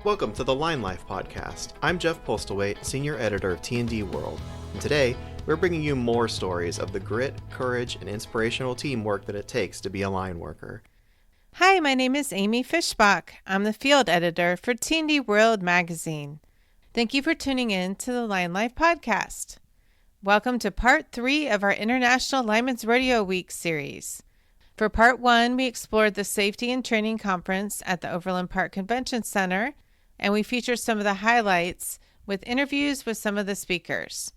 Welcome to the Line Life podcast. I'm Jeff Postlethwaite, senior editor of T&D World, and today we're bringing you more stories of the grit, courage, and inspirational teamwork that it takes to be a line worker. Hi, my name is Amy Fischbach. I'm the field editor for T&D World magazine. Thank you for tuning in to the Line Life podcast. Welcome to part 3 of our International Lineman's Rodeo Week series. For part 1, we explored the Safety and Training Conference at the Overland Park Convention Center, and we featured some of the highlights with interviews with some of the speakers.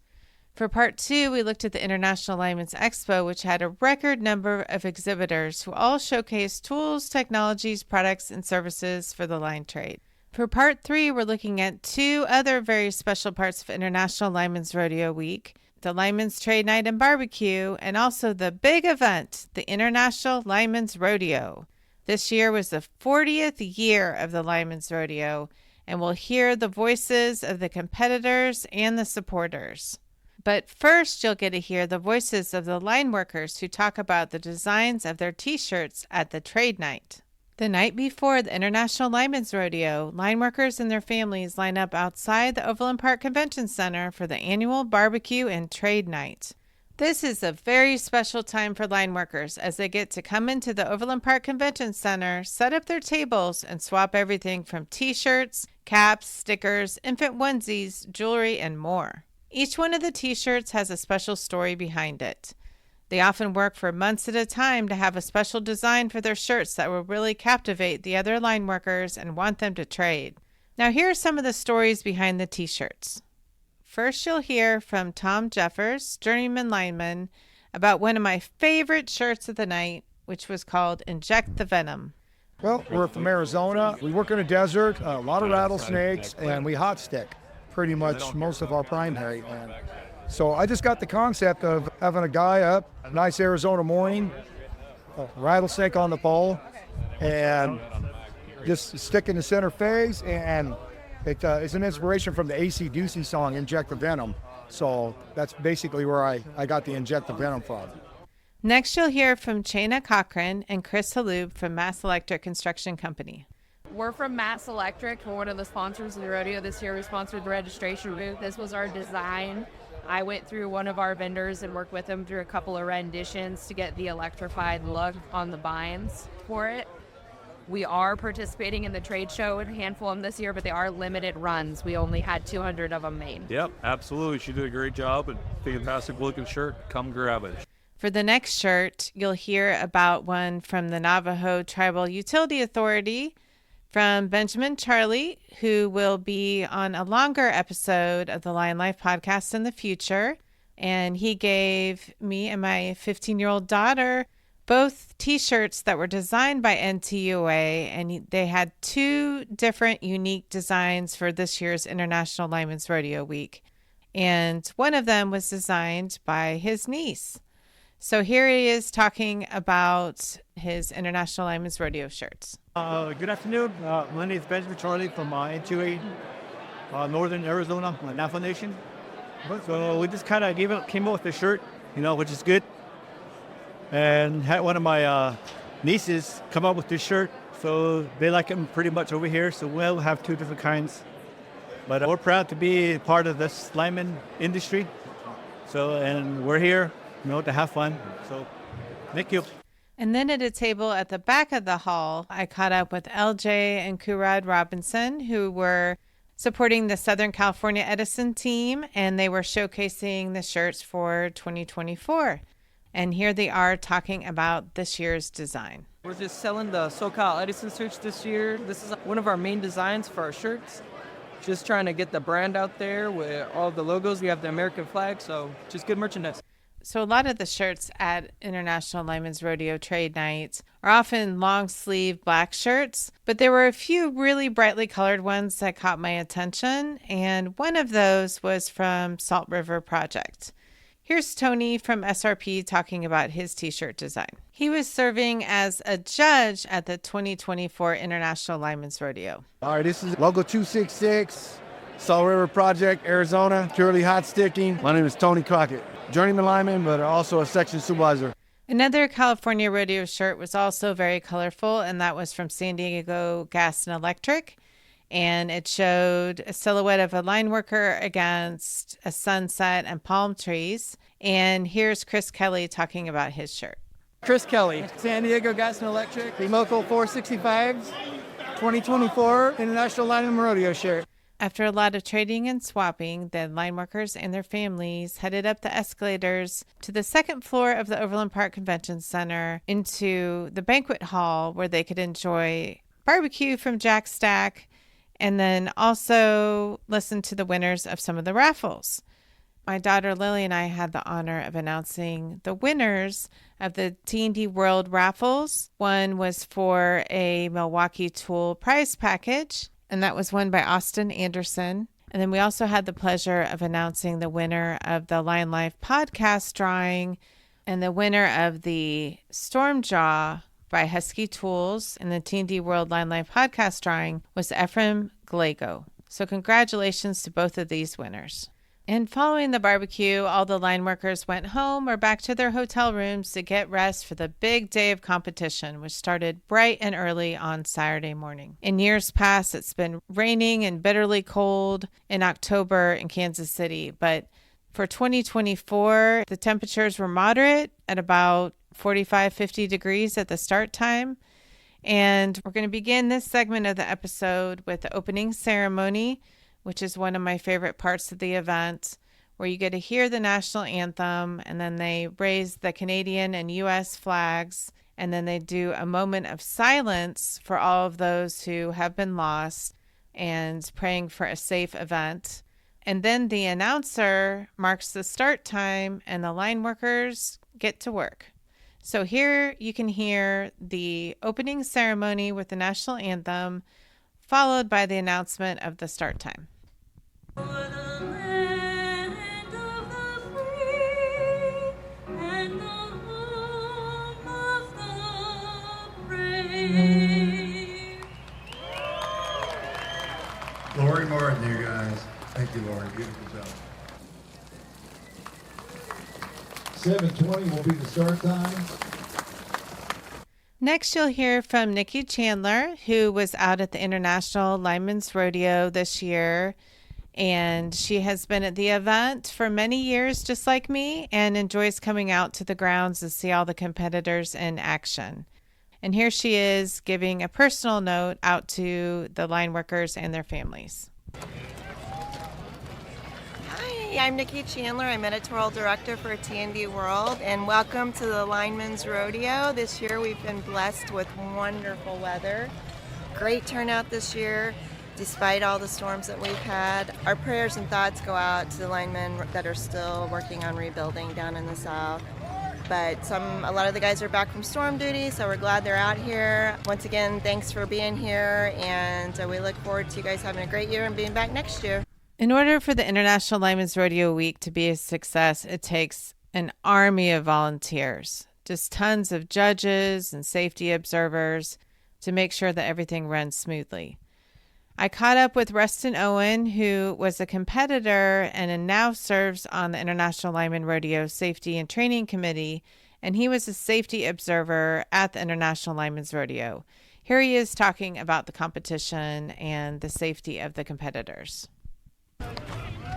For part 2, we looked at the International Lineman's Expo, which had a record number of exhibitors who all showcased tools, technologies, products, and services for the line trade. For part 3, we're looking at 2 other very special parts of International Lineman's Rodeo Week, the Lineman's Trade Night and BBQ, and also the big event, the International Lineman's Rodeo. This year was the 40th year of the Lineman's Rodeo, and we'll hear the voices of the competitors and the supporters. But first, you'll get to hear the voices of the line workers who talk about the designs of their t-shirts at the Trade Night. The night before the International Lineman's Rodeo, line workers and their families line up outside the Overland Park Convention Center for the annual barbecue and trade night. This is a very special time for line workers as they get to come into the Overland Park Convention Center, set up their tables, and swap everything from t-shirts, caps, stickers, infant onesies, jewelry, and more. Each one of the t-shirts has a special story behind it. They often work for months at a time to have a special design for their shirts that will really captivate the other line workers and want them to trade. Now here are some of the stories behind the t-shirts. First, you'll hear from Tom Jeffers, journeyman lineman, about one of my favorite shirts of the night, which was called Inject the Venom. Well, we're from Arizona. We work in the desert, a lot of rattlesnakes, and we hot stick pretty much most of our primary. And so I just got the concept of having a guy up, a nice Arizona morning, a rattlesnake on the pole, and just stick in the center phase, and it's an inspiration from the AC/DC song, Inject the Venom. So that's basically where I got the Inject the Venom from. Next, you'll hear from Chana Cochran and Chris Halub from Mass Electric Construction Company. We're from Mass Electric. We're one of the sponsors of the rodeo this year. We sponsored the registration booth. This was our design. I went through one of our vendors and worked with them through a couple of renditions to get the electrified look on the binds for it. We are participating in the trade show, a handful of them this year, but they are limited runs. We only had 200 of them made. Yep, absolutely. She did a great job and fantastic looking shirt. Come grab it. For the next shirt, you'll hear about one from the Navajo Tribal Utility Authority from Benjamin Charlie, who will be on a longer episode of the Line Life podcast in the future. And he gave me and my 15-year-old daughter both t-shirts that were designed by NTUA, and they had 2 different unique designs for this year's International Lineman's Rodeo Week. And one of them was designed by his niece. So here he is talking about his International Lineman's Rodeo shirts. Good afternoon. My name is Benjamin Charlie from NTUA, Northern Arizona, Navajo Nation. So we just kind of came up with the shirt, which is good. And had one of my nieces come up with this shirt, so they like them pretty much over here. So we'll have 2 different kinds. But we're proud to be part of this lineman industry. So, and we're here, to have fun. So, thank you. And then at a table at the back of the hall, I caught up with LJ and Kurad Robinson, who were supporting the Southern California Edison team, and they were showcasing the shirts for 2024. And here they are talking about this year's design. We're just selling the SoCal Edison shirts this year. This is one of our main designs for our shirts. Just trying to get the brand out there with all the logos. We have the American flag, so just good merchandise. So a lot of the shirts at International Lineman's Rodeo Trade Nights are often long sleeve black shirts, but there were a few really brightly colored ones that caught my attention, and one of those was from Salt River Project. Here's Tony from SRP talking about his t-shirt design. He was serving as a judge at the 2024 International Lineman's Rodeo. All right, this is Logo 266, Salt River Project, Arizona, purely hot sticking. My name is Tony Crockett, journeyman lineman, but also a section supervisor. Another California rodeo shirt was also very colorful, and that was from San Diego Gas and Electric. and it showed a silhouette of a line worker against a sunset and palm trees. And here's Chris Kelly talking about his shirt. Chris Kelly, San Diego Gas and Electric, the Moco 465's 2024 International Lineman Rodeo shirt. After a lot of trading and swapping, the line workers and their families headed up the escalators to the second floor of the Overland Park Convention Center into the banquet hall where they could enjoy barbecue from Jack Stack and then also listen to the winners of some of the raffles. My daughter Lily and I had the honor of announcing the winners of the T&D World raffles. One was for a Milwaukee Tool prize package, and that was won by Austin Anderson. And then we also had the pleasure of announcing the winner of the Line Life podcast drawing and the winner of the Storm Jaw by Husky Tools and the T&D World Line Life podcast drawing was Ephraim Glago. So congratulations to both of these winners. And following the barbecue, all the line workers went home or back to their hotel rooms to get rest for the big day of competition, which started bright and early on Saturday morning. In years past, it's been raining and bitterly cold in October in Kansas City, but for 2024, the temperatures were moderate at about 45, 50 degrees at the start time. And we're going to begin this segment of the episode with the opening ceremony, which is one of my favorite parts of the event, where you get to hear the national anthem, and then they raise the Canadian and U.S. flags, and then they do a moment of silence for all of those who have been lost and praying for a safe event. And then the announcer marks the start time, and the line workers get to work. So here you can hear the opening ceremony with the national anthem, followed by the announcement of the start time. Lori Martin here, guys. Thank you, Lori. Beautiful job. 7:20 will be the start time. Next, you'll hear from Nikki Chandler, who was out at the International Lineman's Rodeo this year. And she has been at the event for many years, just like me, and enjoys coming out to the grounds to see all the competitors in action. And here she is giving a personal note out to the line workers and their families. Hi, I'm Nikki Chandler. I'm editorial director for T&D World, and welcome to the Lineman's Rodeo. This year we've been blessed with wonderful weather. Great turnout this year. Despite all the storms that we've had, our prayers and thoughts go out to the linemen that are still working on rebuilding down in the south. But a lot of the guys are back from storm duty, so we're glad they're out here. Once again, thanks for being here, and we look forward to you guys having a great year and being back next year. In order for the International Lineman's Rodeo Week to be a success, it takes an army of volunteers, just tons of judges and safety observers to make sure that everything runs smoothly. I caught up with Rustin Owen, who was a competitor and now serves on the International Lineman Rodeo Safety and Training Committee, and he was a safety observer at the International Lineman's Rodeo. Here he is talking about the competition and the safety of the competitors.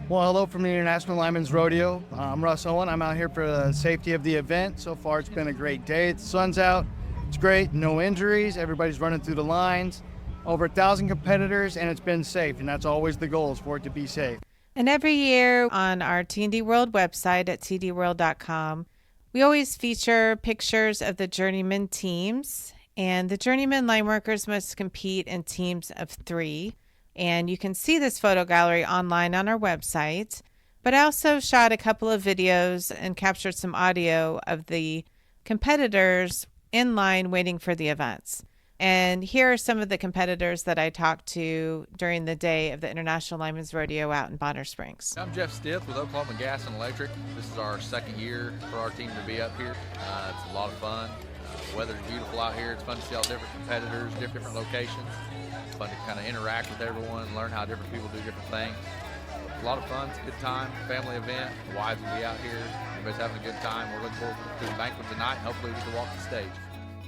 Well, hello from the International Lineman's Rodeo. I'm Russ Owen. I'm out here for the safety of the event. So far, it's been a great day. The sun's out. It's great. No injuries. Everybody's running through the lines. Over 1,000 competitors, and it's been safe, and that's always the goal, is for it to be safe. And every year on our T&D World website at tdworld.com, we always feature pictures of the journeyman teams, and the journeyman line workers must compete in teams of 3. And you can see this photo gallery online on our website. But I also shot a couple of videos and captured some audio of the competitors in line waiting for the events. And here are some of the competitors that I talked to during the day of the International Lineman's Rodeo out in Bonner Springs. I'm Jeff Stiff with Oklahoma Gas and Electric. This is our second year for our team to be up here. It's a lot of fun. The weather's beautiful out here. It's fun to see all different competitors, different locations. It's fun to kind of interact with everyone, learn how different people do different things. A lot of fun. It's a good time. Family event. The wives will be out here. Everybody's having a good time. We're looking forward to the banquet tonight. Hopefully we can walk the stage.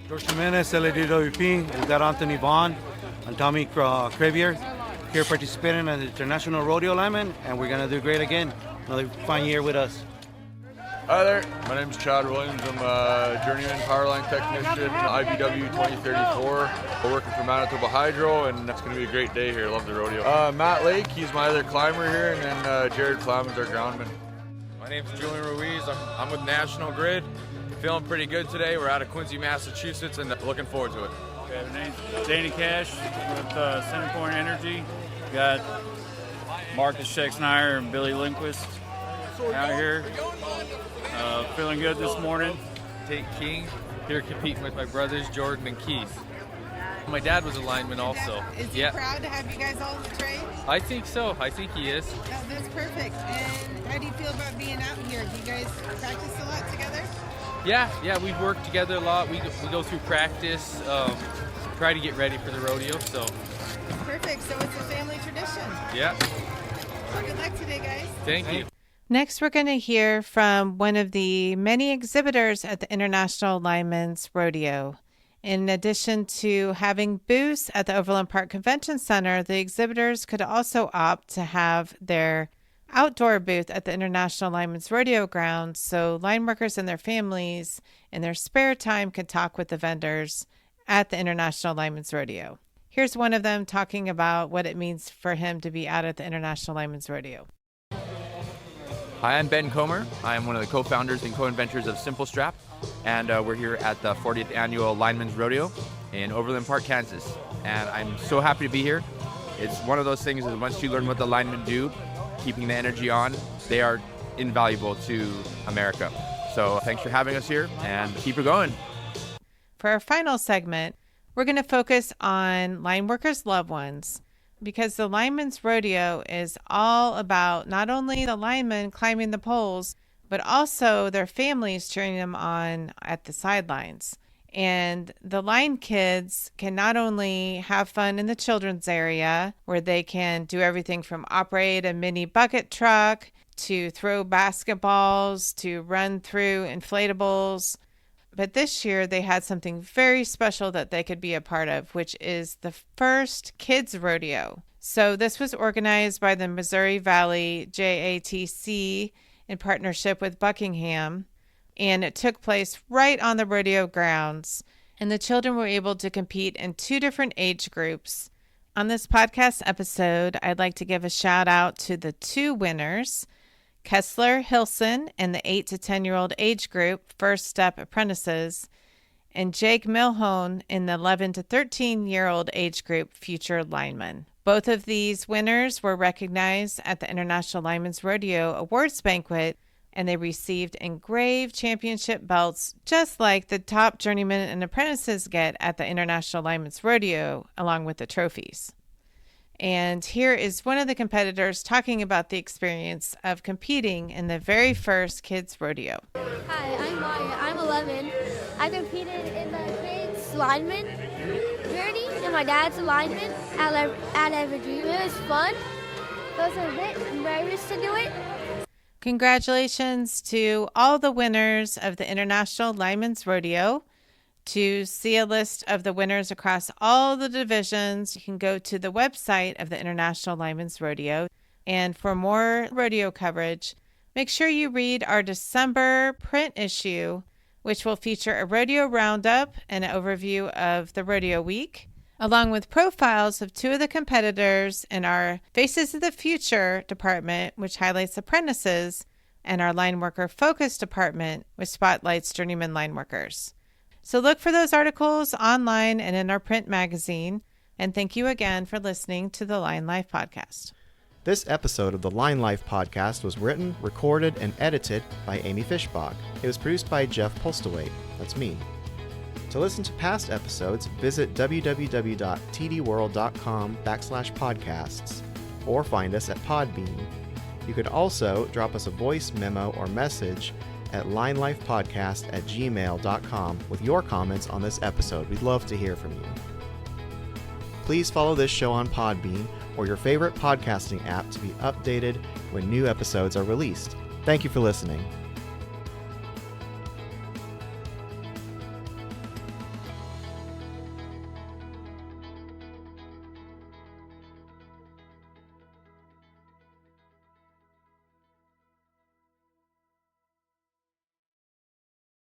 George Jimenez, LADWP. We've got Anthony Vaughn and Tommy Cravier. here participating in the International Rodeo Lineman, and we're going to do great again. Another fun year with us. Hi there, my name is Chad Williams. I'm a journeyman powerline technician, IBW 2034. We're working for Manitoba Hydro, and it's going to be a great day here. Love the rodeo. Matt Lake, he's my other climber here, and then Jared Flammans, our groundman. My name's Julian Ruiz. I'm with National Grid. Feeling pretty good today. We're out of Quincy, Massachusetts, and looking forward to it. Okay, my name's Danny Cash with Centerpoint Energy. Got Marcus Schexnayr and Billy Lindquist out here. Feeling good this morning. Tate King, here competing with my brothers Jordan and Keith. My dad was a lineman also. Is he proud to have you guys all in the trade? I think so. I think he is. That's perfect. And how do you feel about being out here? Do you guys practice a lot together? Yeah, we work together a lot. We go through practice, try to get ready for the rodeo. So. Perfect. So it's a family tradition. Yeah. Well, good luck today, guys. Thank you. Next, we're going to hear from one of the many exhibitors at the International Lineman's Rodeo. In addition to having booths at the Overland Park Convention Center, the exhibitors could also opt to have their outdoor booth at the International Lineman's Rodeo grounds, so line workers and their families in their spare time could talk with the vendors at the International Lineman's Rodeo. Here's one of them talking about what it means for him to be out at the International Lineman's Rodeo. Hi, I'm Ben Comer. I'm one of the co-founders and co-inventors of Simple Strap, and we're here at the 40th Annual Lineman's Rodeo in Overland Park, Kansas. And I'm so happy to be here. It's one of those things that once you learn what the linemen do, keeping the energy on, they are invaluable to America. So thanks for having us here, and keep it going. For our final segment, we're going to focus on line workers' loved ones, because the Lineman's Rodeo is all about not only the linemen climbing the poles, but also their families cheering them on at the sidelines. And the line kids can not only have fun in the children's area, where they can do everything from operate a mini bucket truck, to throw basketballs, to run through inflatables, but this year they had something very special that they could be a part of, which is the first kids rodeo. So this was organized by the Missouri Valley JATC in partnership with Buckingham, and it took place right on the rodeo grounds. And the children were able to compete in 2 different age groups. On this podcast episode, I'd like to give a shout out to the 2 winners, Kessler Hilson in the 8 to 10-year-old age group, First Step Apprentices, and Jake Milhone in the 11 to 13-year-old age group, Future Lineman. Both of these winners were recognized at the International Lineman's Rodeo Awards Banquet, and they received engraved championship belts just like the top journeymen and apprentices get at the International Lineman's Rodeo, along with the trophies. And here is one of the competitors talking about the experience of competing in the very first kids rodeo. Hi, I'm Maya. I'm 11. I competed in the kids lineman journey, and my dad's a lineman at Everdream. It was fun. I was a bit nervous to do it. Congratulations to all the winners of the International Lineman's Rodeo. To see a list of the winners across all the divisions, you can go to the website of the International Lineman's Rodeo. And for more rodeo coverage, make sure you read our December print issue, which will feature a rodeo roundup and an overview of the rodeo week, along with profiles of 2 of the competitors in our Faces of the Future department, which highlights apprentices, and our line worker focus department, which spotlights journeyman line workers. So look for those articles online and in our print magazine. And thank you again for listening to the Line Life Podcast. This episode of the Line Life Podcast was written, recorded, and edited by Amy Fishbach. It was produced by Jeff Postlewaite. That's me. To listen to past episodes, visit www.tdworld.com/podcasts or find us at Podbean. You could also drop us a voice memo or message at linelifepodcast@gmail.com with your comments on this episode. We'd love to hear from you. Please follow this show on Podbean or your favorite podcasting app to be updated when new episodes are released. Thank you for listening.